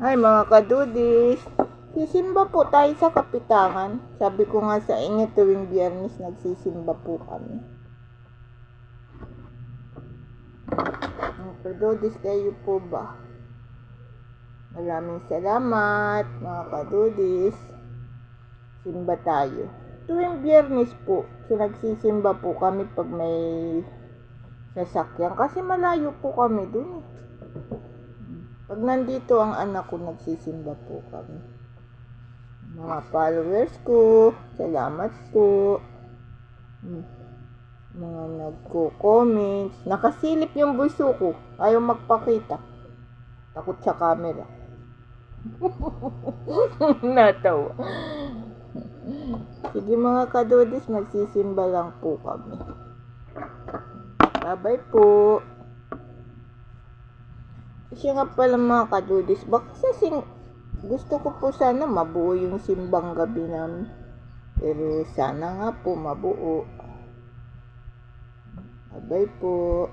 Hi mga kadudis, sisimba po tayo sa Kapitangan. Sabi ko nga sa inyo tuwing Biyernes nagsisimba po kami. Mga kadudis, kayo po ba? Maraming salamat mga kadudis. Simba tayo. Tuwing Biyernes po, nagsisimba po kami pag may sasakyan. Kasi malayo po kami dun. Pag nandito ang anak ko, nagsisimba po kami. Mga followers ko, salamat po. Mga nagko-comment. Nakasilip yung buso ko. Ayaw magpakita. Takot sa camera. Natawa. Sige mga kadudis, magsisimba lang po kami. Bye-bye po. Kasi nga pala mga kadudis, gusto ko po sana mabuo yung simbang gabi namin. Pero sana nga po mabuo. Bye po.